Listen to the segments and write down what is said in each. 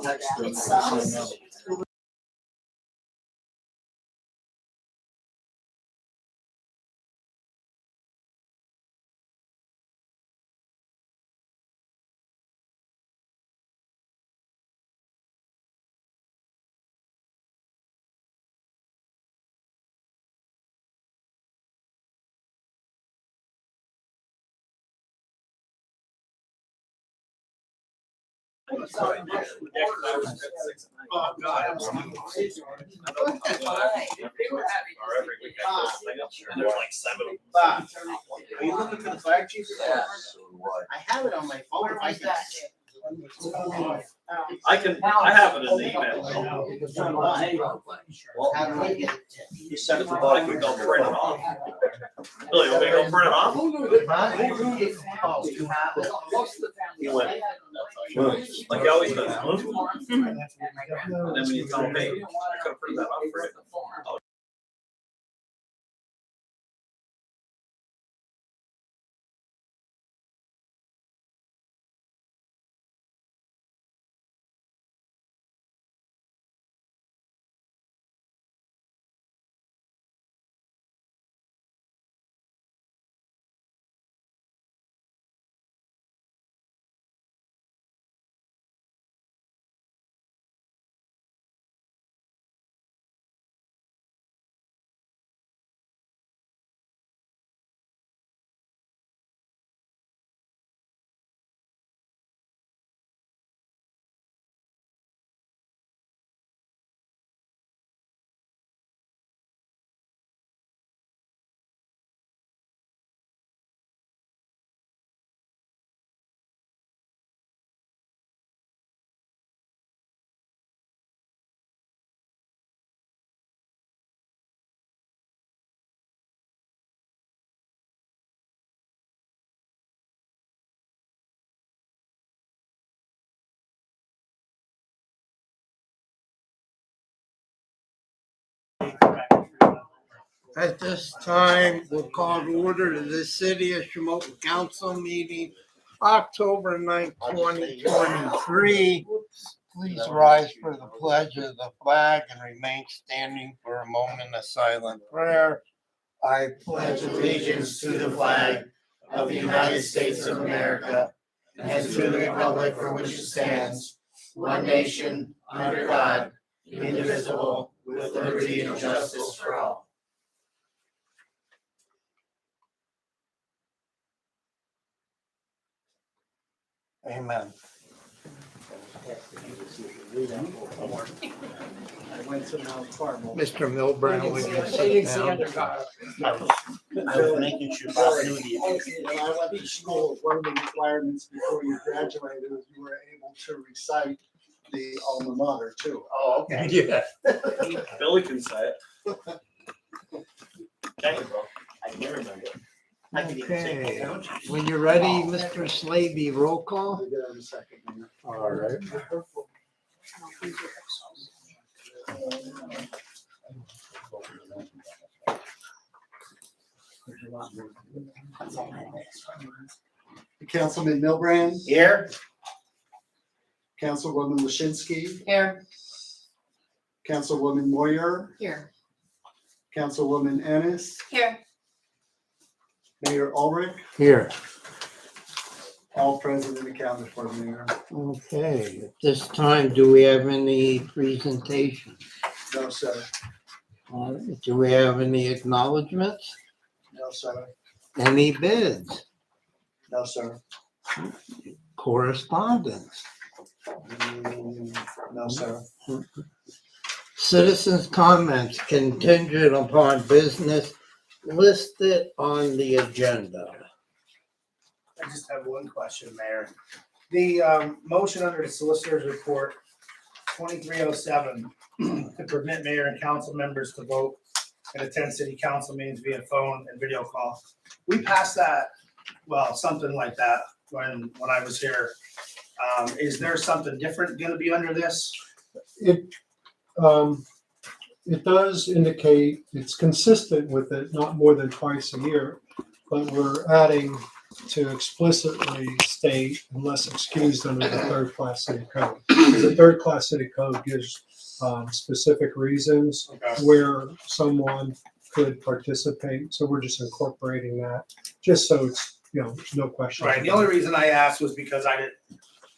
It sucks. Oh, God. And there's like 7 of them. Bob, are you looking for the fire chief? Yes. I have it on my phone. Where was that? I have it in the email. Well, how do I get it? You sent it to Mike, we go print it off. Billy, you want me to go print it off? Oh, you have it? He went, like he always does. And then when you tell him, hey, I could have printed that off for you. At this time, we'll call to order the City of Shamokin Council meeting, October 9th, 2023. Please rise for the pledge of the flag and remain standing for a moment of silent prayer. I Pledge allegiance to the flag of the United States of America and to the republic for which it stands, one nation, under God, indivisible, with liberty and justice for all. Amen. Mr. Milburn, would you sit down? I was making sure Bob knew the. When I went to school, one of the requirements before you graduated was you were able to recite the alma mater too. Oh, okay. Yeah. Billy can say it. Thank you, bro. I can remember. I can even say Okay, it. when you're ready, Mr. Slavy, roll call. I'll get it in a second. All right. Councilman Milbrand, Here? Councilwoman Waschinsky, Here. Councilwoman Moyer, Here. Councilwoman Ennis, Here. Mayor Ulrich, Here. all present and accounted for, Mayor. Okay, at this time, do we have any presentation? No, sir. Do we have any acknowledgements? No, sir. Any bids? No, sir. Correspondence? No, sir. Citizens' comments contingent upon business listed on the agenda. I just have one question, Mayor. The motion under the Solicitor's Report 2307 to permit mayor and council members to vote and attend city council meetings via phone and video call. We passed that, well, something like that when I was here. Is there something different gonna be under this? It does indicate it's consistent with it, not more than twice a year, but we're adding to explicitly state unless excused under the third class city code. Because the third class city code gives specific reasons Okay. where someone could participate. So we're just incorporating that, just so it's, no question. Right, the only reason I asked was because I didn't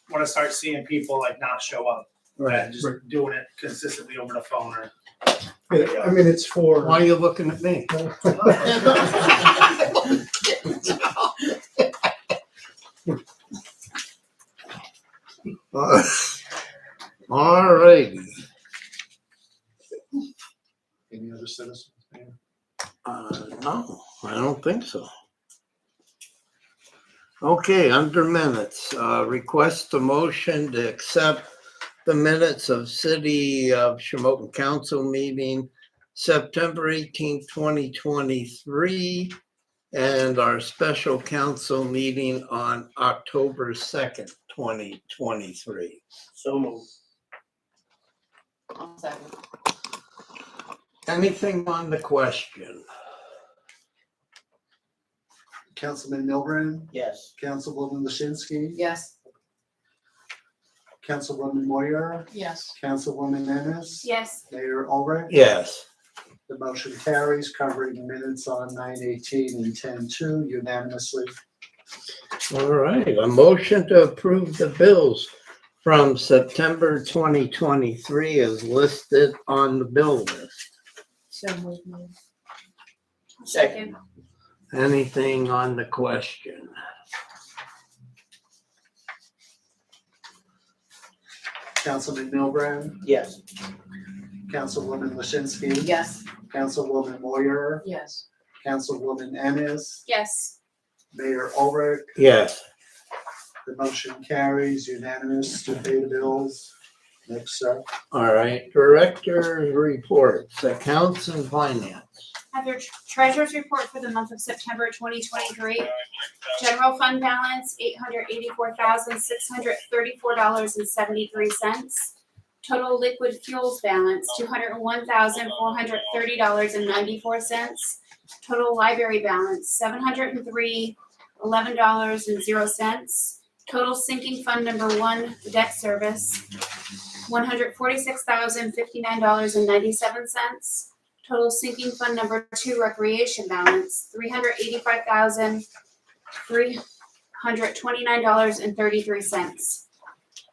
wanna start seeing people like not show up. And just Right. doing it consistently over the phone or. I mean, it's for. Why are you looking at me? All righty. Any other citizens? Mayor? No, I don't think so. Okay, under minutes, request a motion to accept the minutes of City of Shamokin Council meeting September 18, 2023, and our special council meeting on October 2nd, 2023. So moved. Anything on the question? Councilman Milburn, Yes. Councilwoman Lasinski, Yes. Councilwoman Moyer, Yes. Councilwoman Ennis. Yes. Mayor Ulrich. Yes. The motion carries, covering minutes on 9/18 and 10/2 unanimously. All right, a motion to approve the bills from September 2023 is listed on the bill list. So moved. Second. Anything on the question? Councilman Milburn, Yes. Councilwoman Lasinski. Yes. Councilwoman Moyer, Yes. Councilwoman Ennis, Yes. Mayor Ulrich. Yes. The motion carries unanimous to pay the bills. Next, sir. All right, director's reports, accounts and finance. Have your treasurer's report for the month of September 2023. General fund balance, $884,634.73. Total liquid fuels balance, $201,430.94. Total library balance, $703,11.00. Total sinking fund number 1, debt service, $146,059.97. Total sinking fund number 2, recreation balance, $385,329.33.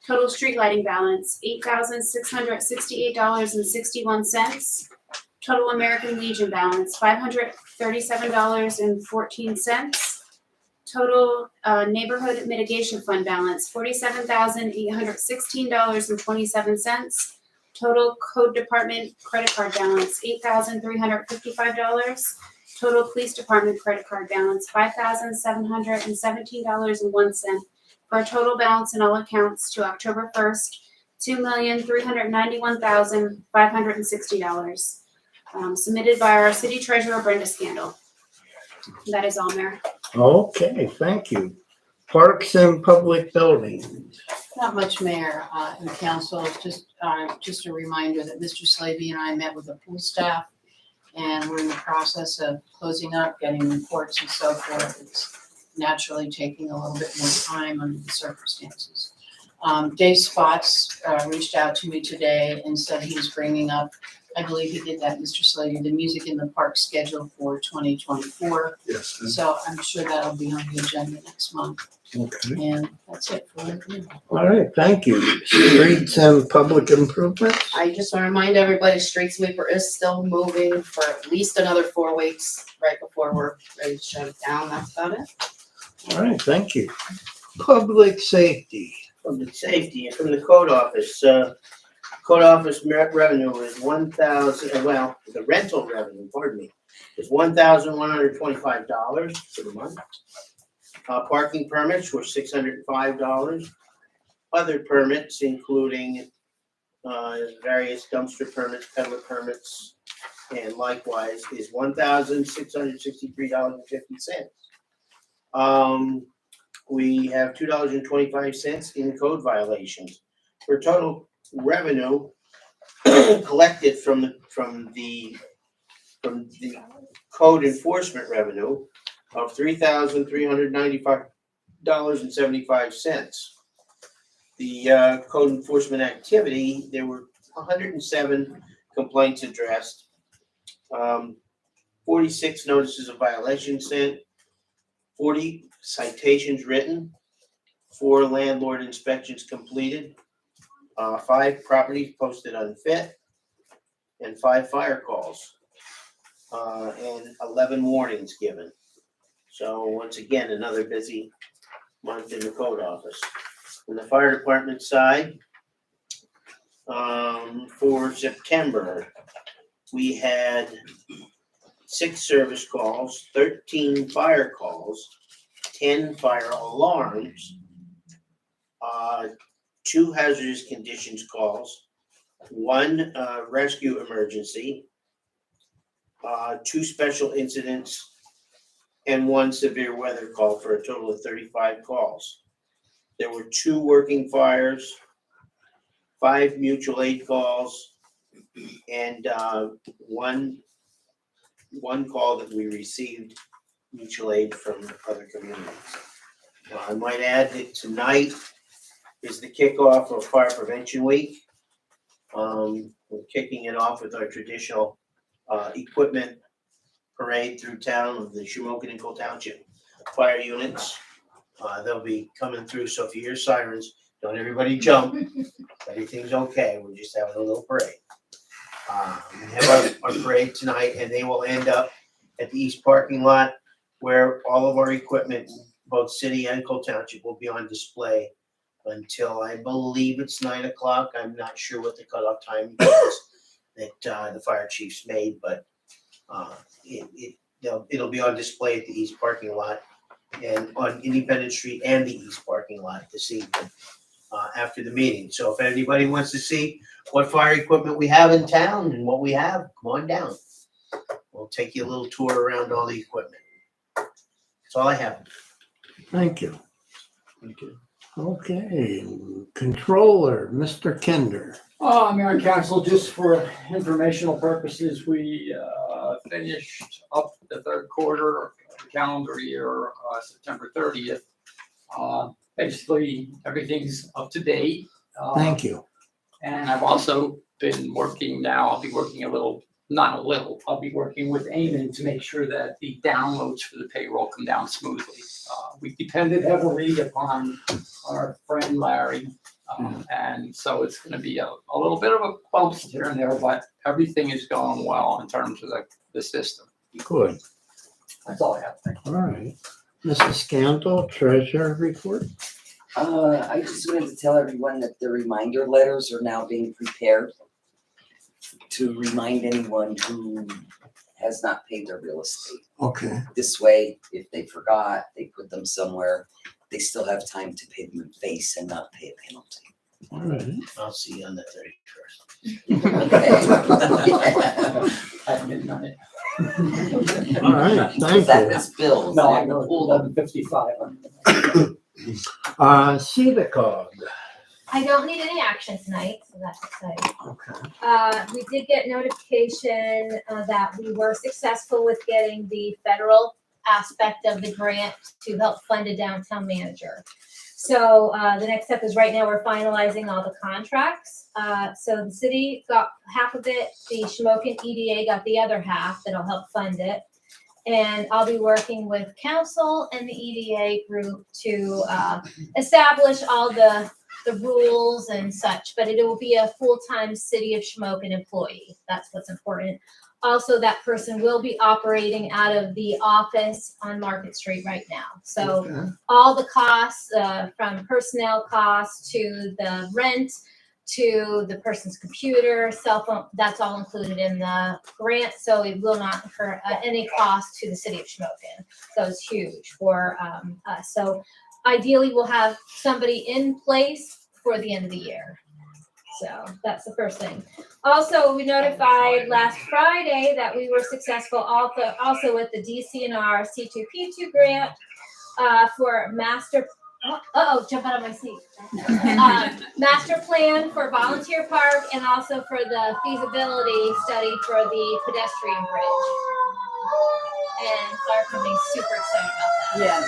Total street lighting balance, $8,668.61. Total American Legion balance, $537.14. Total neighborhood mitigation fund balance, $47,816.27. Total code department credit card balance, $8,355. Total police department credit card balance, $5,717.01. For a total balance in all accounts to October 1st, $2,391,560. Submitted by our city treasurer, Brenda Scandal. That is all, Mayor. Okay, thank you. Parks and public buildings. Not much, Mayor, and council, just a reminder that Mr. Slavy and I met with the pool staff, and we're in the process of closing up, getting reports and so forth. It's naturally taking a little bit more time under the circumstances. Dave Spots reached out to me today and said he was bringing up, I believe he did that, Mr. Slavy, the music in the park schedule for 2024. Yes. So I'm sure that'll be on the agenda next month. Okay. And that's it for me. All right, thank you. Streets and public improvements. I just want to remind everybody, street sweeper is still moving for at least another 4 weeks, right before we're ready to shut it down. That's about it. All right, thank you. Public safety. Public safety, and from the code office, revenue is the rental revenue, pardon me, is $1,125 for the month. Parking permits were $605. Other permits, including various dumpster permits, peddler permits, and likewise, is $1,663.50. We have $2.25 in code violations. For total revenue collected from the code enforcement revenue, of $3,395.75. The code enforcement activity, there were 107 complaints addressed, 46 notices of violation sent, 40 citations written, 4 landlord inspections completed, 5 properties posted unfit, and 5 fire calls, and 11 warnings given. So once again, another busy month in the code office. On the fire department side, for September, we had 6 service calls, 13 fire calls, 10 fire alarms, 2 hazardous conditions calls, 1 rescue emergency, 2 special incidents, and 1 severe weather call for a total of 35 calls. There were 2 working fires, 5 mutual aid calls, and one call that we received mutual aid from other communities. I might add that tonight is the kickoff of Fire Prevention Week. We're kicking it off with our traditional equipment parade through town of the Shamokin and Cole Township fire units. They'll be coming through, so if you hear sirens, don't everybody jump. Everything's okay, we're just having a little parade. We have our parade tonight, and they will end up at the east parking lot where all of our equipment, both city and Cole Township, will be on display until I believe it's 9 o'clock. I'm not sure what the cutoff time is that the fire chiefs made, but it'll be on display at the east parking lot and on Independence Street and the east parking lot this evening after the meeting. So if anybody wants to see what fire equipment we have in town and what we have, come on down. We'll take you a little tour around all the equipment. That's all I have. Thank you. Thank you. Okay, Controller, Mr. Kinder. Mayor and Council, just for informational purposes, we finished up the third quarter of the calendar year, September 30th. Basically, everything's up to date. Thank you. And I've also been working now, I'll be working I'll be working with Eamon to make sure that the downloads for the payroll come down smoothly. We depended heavily upon our friend Larry. And so it's going to be a little bit of a bumps here and there, but everything is going well in terms of the system. Good. That's all I have. Thank you. All right. Mrs. Scandal, Treasurer Report. I just wanted to tell everyone that the reminder letters are now being prepared to remind anyone who has not paid their real estate. Okay. This way, if they forgot, they put them somewhere, they still have time to pay them in face and not pay a penalty. All right. I'll see you on the 31st. At midnight. All right, thank That you. is bills. No, I know, 11:55. CEDACOG. I don't need any action tonight, so that's exciting. Okay. We did get notification that we were successful with getting the federal aspect of the grant to help fund a downtown manager. So the next step is right now we're finalizing all the contracts. So the city got half of it, the Shamokin EDA got the other half that'll help fund it. And I'll be working with council and the EDA group to establish all the rules and such, but it will be a full-time City of Shamokin employee. That's what's important. Also, that person will be operating out of the office on Market Street right now. So all the costs, from personnel costs to the rent, to the person's computer, cell phone, that's all included in the grant. So it will not incur any cost to the City of Shamokin. So it's huge for us. So ideally, we'll have somebody in place for the end of the year. So that's the first thing. Also, we notified last Friday that we were successful also with the DCNR C2P2 grant for master. Jump out of my seat. Master plan for volunteer park and also for the feasibility study for the pedestrian bridge. and fire company's super excited about that. Yes.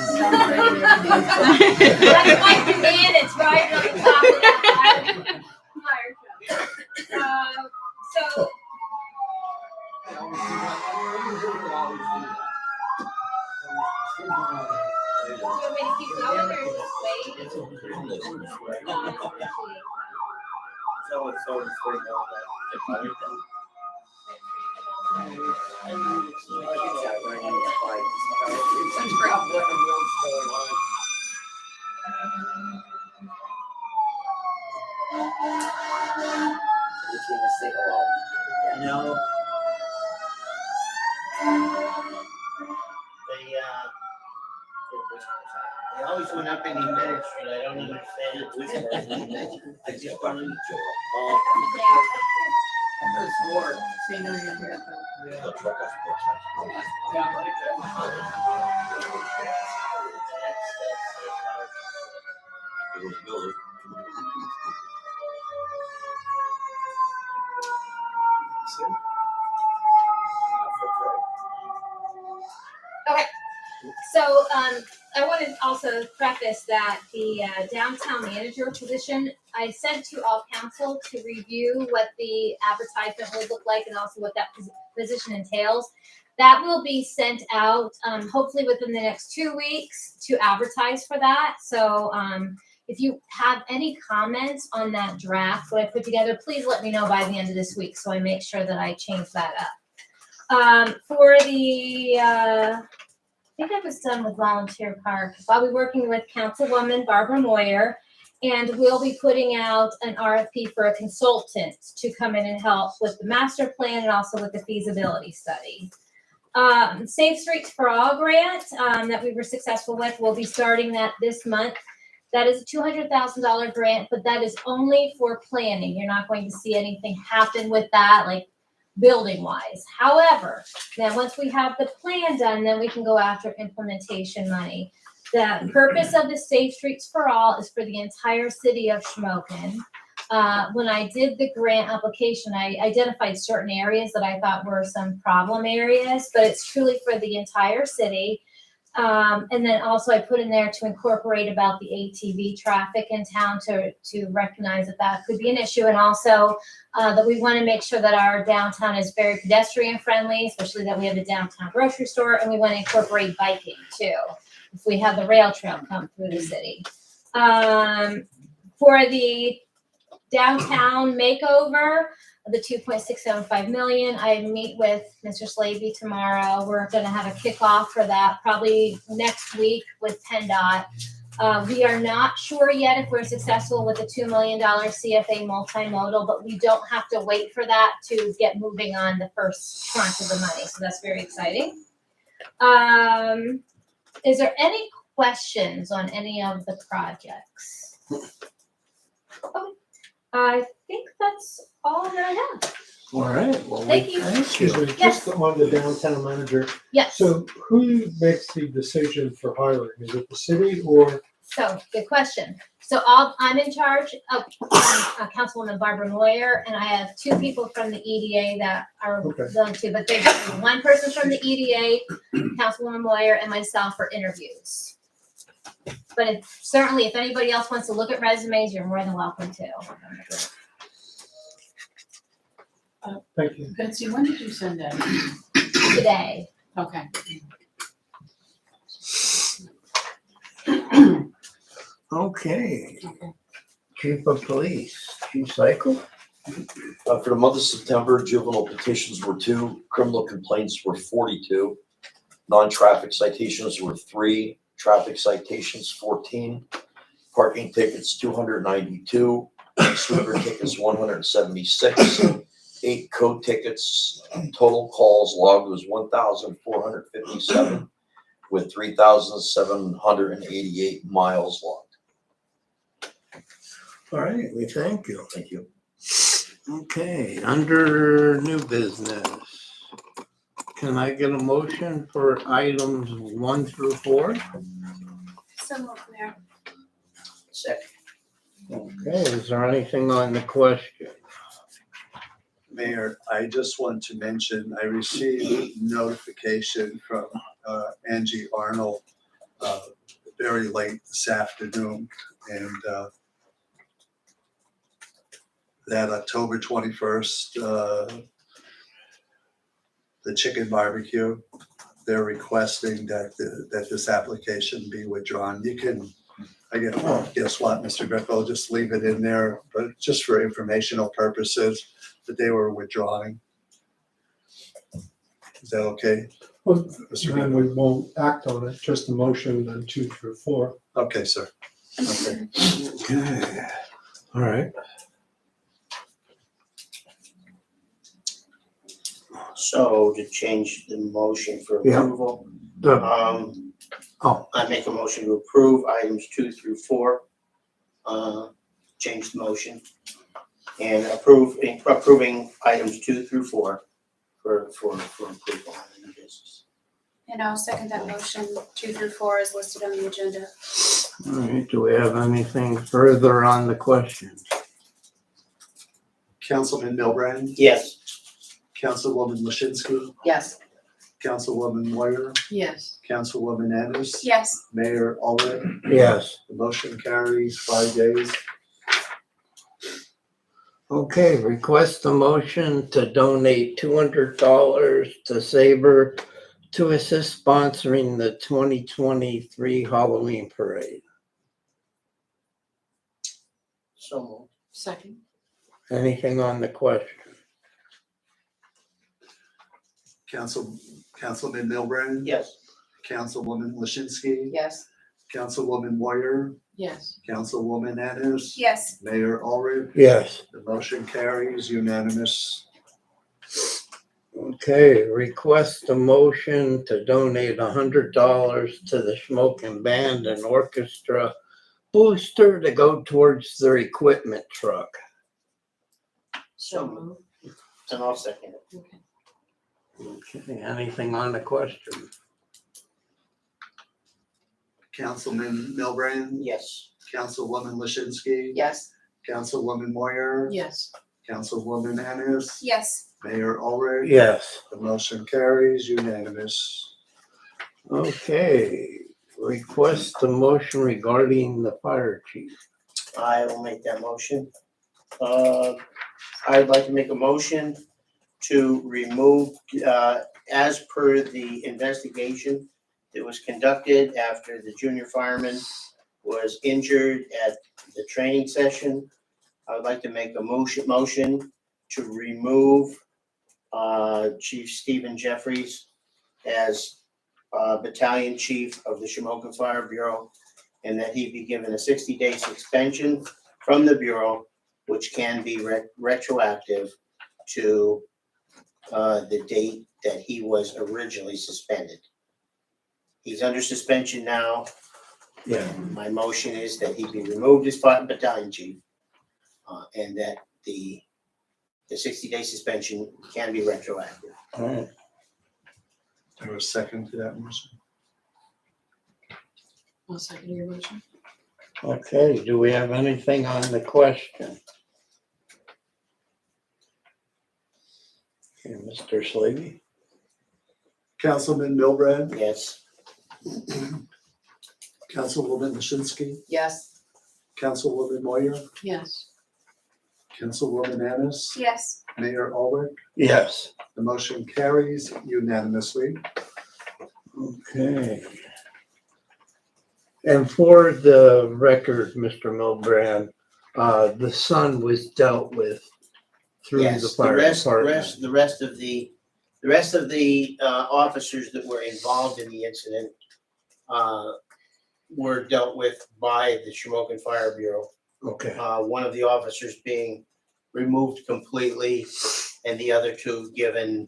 That's my command, it's right on the top of that fire truck. So, do you want me to keep going or just wait? So it's always pretty well that. No. They always went up in the ministry, I don't understand. I just don't understand. There's more. So you know you're gonna have Okay, so, I want to also preface that the downtown manager position, I sent to all council to review what the advertisement would look like and also what that position entails. That will be sent out, hopefully within the next 2 weeks to advertise for that. So, if you have any comments on that draft, what I put together, please let me know by the end of this week, so I make sure that I change that up. For the, I think I was done with volunteer park. I'll be working with Councilwoman Barbara Moyer, and we'll be putting out an RFP for a consultant to come in and help with the master plan and also with the feasibility study. Safe Streets for All grant, that we were successful with, we'll be starting that this month. That is a $200,000 grant, but that is only for planning. You're not going to see anything happen with that, like building wise. However, then once we have the plan done, then we can go after implementation money. The purpose of the Safe Streets for All is for the entire city of Shamokin. When I did the grant application, I identified certain areas that I thought were some problem areas, but it's truly for the entire city. And then also I put in there to incorporate about the ATV traffic in town to recognize that that could be an issue. And also that we want to make sure that our downtown is very pedestrian friendly, especially that we have a downtown grocery store, and we want to incorporate biking too, if we have the rail trail come through the city. For the downtown makeover, the 2.675 million. I meet with Mr. Slavy tomorrow. We're gonna have a kickoff for that probably next week with PennDOT. We are not sure yet if we're successful with the $2 million CFA multimodal, but we don't have to wait for that to get moving on the first tranche of the money. So that's very exciting. Is there any questions on any of the projects? Okay. I think that's all that I have. All right, well, Thank you. Excuse me, Yes. just on the downtown manager. Yes. So who makes the decision for hiring? Is it the city or? So, good question. So I'm in charge of Councilwoman Barbara Moyer, and I have two people from the EDA that are Okay. willing to, but there's one person from the EDA, Councilwoman Moyer, and myself for interviews. But certainly, if anybody else wants to look at resumes, you're more than welcome to. Thank you. Betsy, when did you send that? Today. Okay. okay. Chief of Police, Chief Cycle. For the month of September, juvenile petitions were 2, criminal complaints were 42, non-traffic citations were 3, traffic citations 14, parking tickets 292, sweeper tickets 176, 8 code tickets. Total calls logged was 1,457 with 3,788 miles logged. All right, we thank you. Thank you. Okay, under new business. Can I get a motion for items 1 through 4? So moved, Mayor. Second. Okay, is there anything on the question? Mayor, I just want to mention, I received notification from Angie Arnold very late this afternoon, and that October 21st, the chicken barbecue, they're requesting that this application be withdrawn. You can, guess what, Mr. Greco, just leave it in there, but just for informational purposes, that they were withdrawing. Is that okay? Well, Mr. then Greco? we won't act on it, just a motion, then 2 through 4. Okay, sir. Okay. Okay, all right. So to change the motion for Yeah. approval, Oh. I make a motion to approve items 2 through 4. Change the motion and approving items 2 through 4 for approval on the new business. And I'll second that motion, 2 through 4 is listed on the agenda. All right, do we have anything further on the question? Councilman Milbrand, Yes. Councilwoman Lashinsky, Yes. Councilwoman Moyer, Yes. Councilwoman Anderson, Yes. Mayor Allred. Yes. The motion carries 5 days. Okay, request a motion to donate $200 to Sabre to assist sponsoring the 2023 Halloween parade. So moved. Second. Anything on the question? Councilman Milbrand. Yes. Councilwoman Lashinsky. Yes. Councilwoman Moyer. Yes. Councilwoman Anderson. Yes. Mayor Allred. Yes. The motion carries unanimous. Okay, request a motion to donate $100 to the Shamokin Band and Orchestra booster to go towards their equipment truck. So moved. And I'll second it. Okay. Okay, anything on the question? Councilman Milbrand. Yes. Councilwoman Lashinsky. Yes. Councilwoman Moyer. Yes. Councilwoman Anderson. Yes. Mayor Allred. Yes. The motion carries unanimous. Okay, request a motion regarding the fire chief. I will make that motion. I'd like to make a motion to remove, as per the investigation that was conducted after the junior fireman was injured at the training session. I would like to make a motion to remove Chief Stephen Jeffries as Battalion Chief of the Shamokin Fire Bureau, and that he be given a 60-day suspension from the Bureau, which can be retroactive to the date that he was originally suspended. He's under suspension now. Yeah. My motion is that he be removed as battalion chief, and that the 60-day suspension can be retroactive. All right. There was a second to that motion. I'll second your motion. Okay, do we have anything on the question? Okay, Mr. Slavy? Councilman Milbrand. Yes. Councilwoman Lashinsky. Yes. Councilwoman Moyer. Yes. Councilwoman Anderson. Yes. Mayor Allred. Yes. The motion carries unanimously. Okay. And for the record, Mr. Milbrand, the son was dealt with through the Yes, fire department. the rest of the officers that were involved in the incident were dealt with by the Shamokin Fire Bureau. Okay, One of the officers being removed completely, and the other two given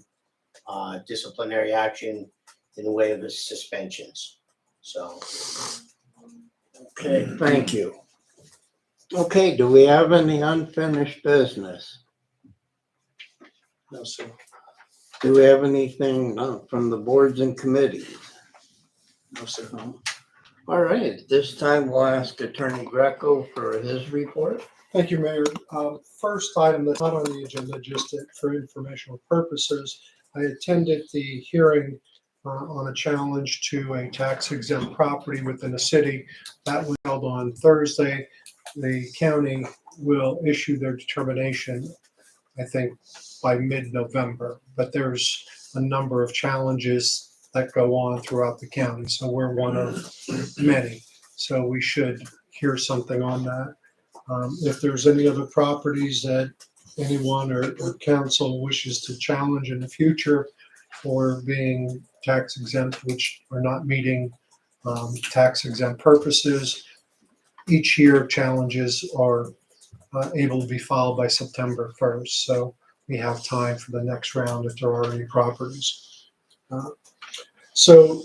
disciplinary action in the way of the suspensions. So, okay, thank you. Okay, do we have any unfinished business? No, sir. Do we have anything from the boards and committees? No, sir. All right, at this time we'll ask Attorney Greco for his report. Thank you, Mayor. First item that's not on the agenda, just for informational purposes, I attended the hearing on a challenge to a tax exempt property within the city. That was held on Thursday. The county will issue their determination, I think, by mid-November. But there's a number of challenges that go on throughout the county, so we're one of many. So we should hear something on that. If there's any other properties that anyone or council wishes to challenge in the future for being tax exempt, which are not meeting tax exempt purposes, each year challenges are able to be filed by September 1st. So we have time for the next round if there are any properties. So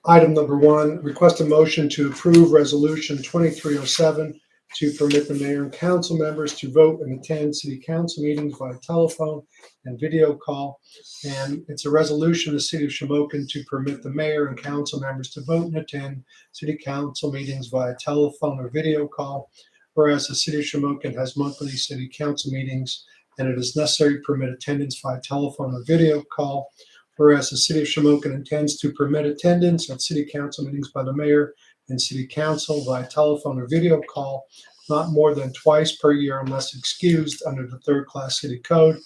item number one, request a motion to approve resolution 2307 to permit the mayor and council members to vote and attend city council meetings by telephone and video call. And it's a resolution of the city of Shamokin to permit the mayor and council members to vote and attend city council meetings via telephone or video call. Whereas the city of Shamokin has monthly city council meetings and it is necessary to permit attendance via telephone or video call. Whereas the city of Shamokin intends to permit attendance at city council meetings by the mayor and city council via telephone or video call, not more than twice per year unless excused under the third-class city code.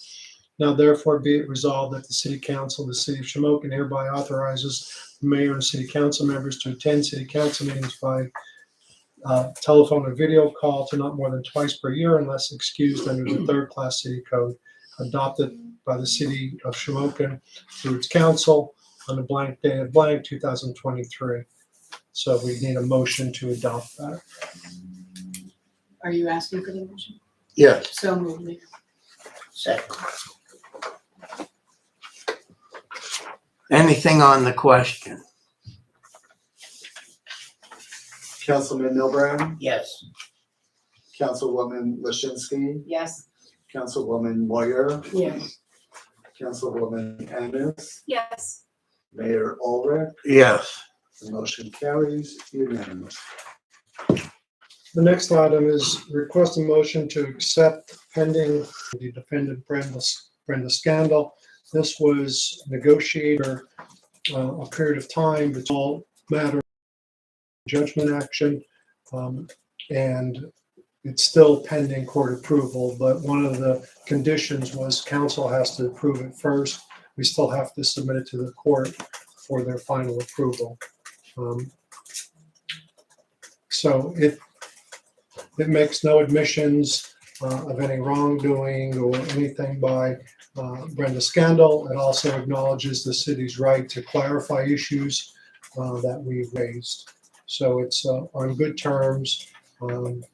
Now therefore be it resolved that the city council of the city of Shamokin hereby authorizes the mayor and city council members to attend city council meetings by telephone or video call to not more than twice per year unless excused under the third-class city code, adopted by the city of Shamokin through its council on the blank day of blank 2023. So we need a motion to adopt that. Are you asking for the motion? Yes. So moved, Mayor. Second. Anything on the question? Councilman Milburn, Yes. Councilwoman Lashinsky, Yes. Councilwoman Moyer, Yes. Councilwoman Ennis, Yes. Mayor Ulrich. Yes. The motion carries unanimous. The next item is request a motion to accept pending the defendant Brenda Scandal. This was negotiated a period of time. It's all matter of judgment action. And it's still pending court approval, but one of the conditions was council has to approve it first. We still have to submit it to the court for their final approval. So it makes no admissions of any wrongdoing or anything by Brenda Scandal. It also acknowledges the city's right to clarify issues that we've raised. So it's on good terms. I'm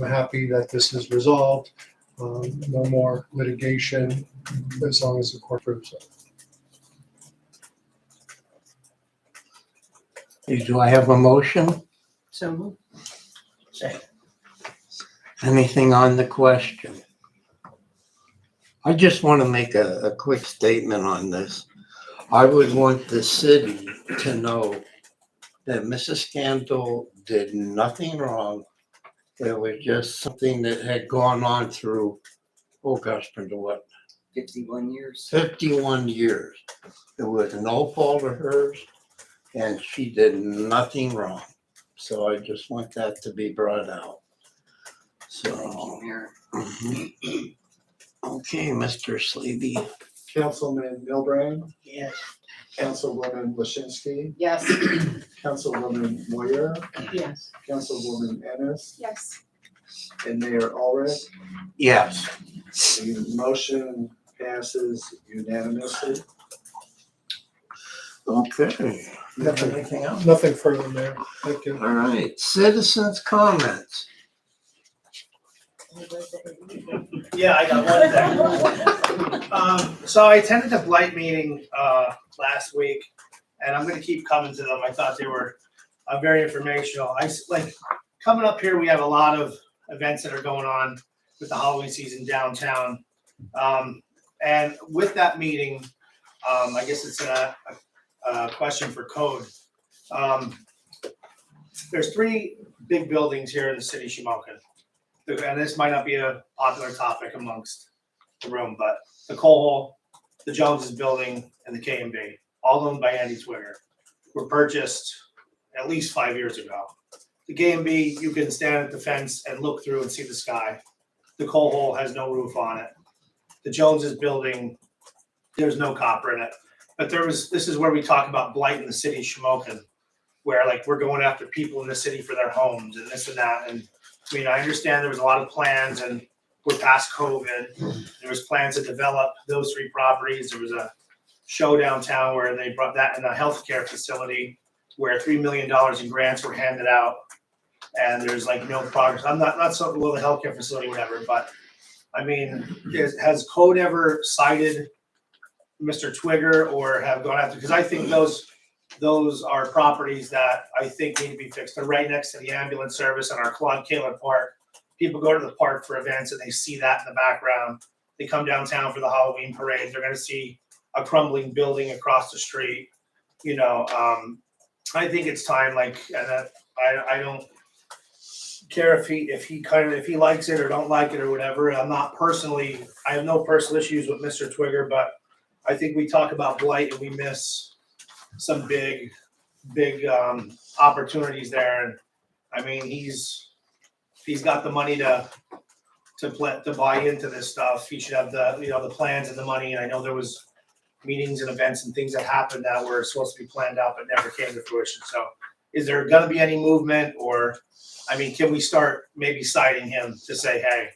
happy that this is resolved. No more litigation as long as the court approves it. Do I have a motion? So moved. Second. Anything on the question? I just want to make a quick statement on this. I would want the city to know that Mrs. Scandal did nothing wrong. It was just something that had gone on through, oh gosh, Brenda, what, 51 years. 51 years. It was no fault of hers, and she did nothing wrong. So I just want that to be brought out. Thank you, So, Mayor. okay, Mr. Sleepy. Councilman Milburn, Yes. Councilwoman Lashinsky, Yes. Councilwoman Moyer, Yes. Councilwoman Ennis, Yes. and Mayor Ulrich. Yes. The motion passes unanimously. Okay. You have anything else? Nothing further, Mayor. Thank you. All right, citizens' comments. Yeah, I got one thing. So I attended the Blight meeting last week, and I'm gonna keep coming to them. I thought they were very informational. Like coming up here, we have a lot of events that are going on with the Halloween season downtown. And with that meeting, I guess it's a question for code. There's three big buildings here in the city of Shamokin. and this might not be a popular topic amongst the room, but the coal hole, the Joneses building, and the K and B, all owned by Andy Twigger, were purchased at least 5 years ago. The K and B, you can stand at the fence and look through and see the sky. The coal hole has no roof on it. The Joneses building, there's no copper in it. But this is where we talk about blight in the city of Shamokin, where like we're going after people in the city for their homes and this and that. And I mean, I understand there was a lot of plans and we're past COVID. There was plans to develop those 3 properties. There was a show downtown where they brought that in a healthcare facility where $3 million in grants were handed out. And there's like no progress. I'm not so well, the healthcare facility, whatever, but I mean, has code ever cited Mr. Twigger or have gone after, because I think those are properties that I think need to be fixed. They're right next to the ambulance service and our Claude Kaler Park. People go to the park for events and they see that in the background. They come downtown for the Halloween parade. They're gonna see a crumbling building across the street. You know, I think it's time, like, and I don't care if he likes it or don't like it or whatever. I have no personal issues with Mr. Twigger, but I think we talk about blight and we miss some big opportunities there. And I mean, he's got the money to buy into this stuff. He should have the plans and the money. And I know there was meetings and events and things that happened that were supposed to be planned out but never came to fruition. So is there gonna be any movement, or I mean, can we start maybe citing him to say, hey,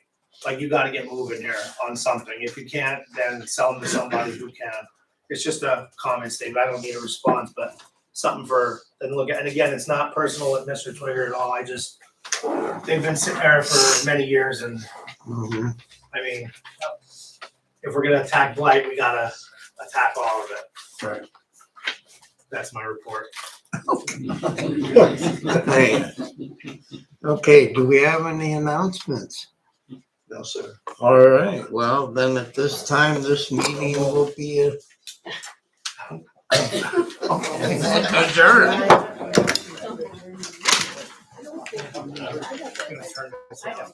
like, you gotta get moving here on something. If you can't, then sell them to somebody who can. It's just a comment statement. I don't need a response, but something for them to look at. And again, it's not personal with Mr. Twigger at all. They've been sitting there for many years, and I mean, if we're gonna attack blight, we gotta attack all of it. Right. That's my report. Hey. Okay, do we have any announcements? No, sir. All right, well, then at this time, this meeting will be adjourned. I'm gonna turn this off.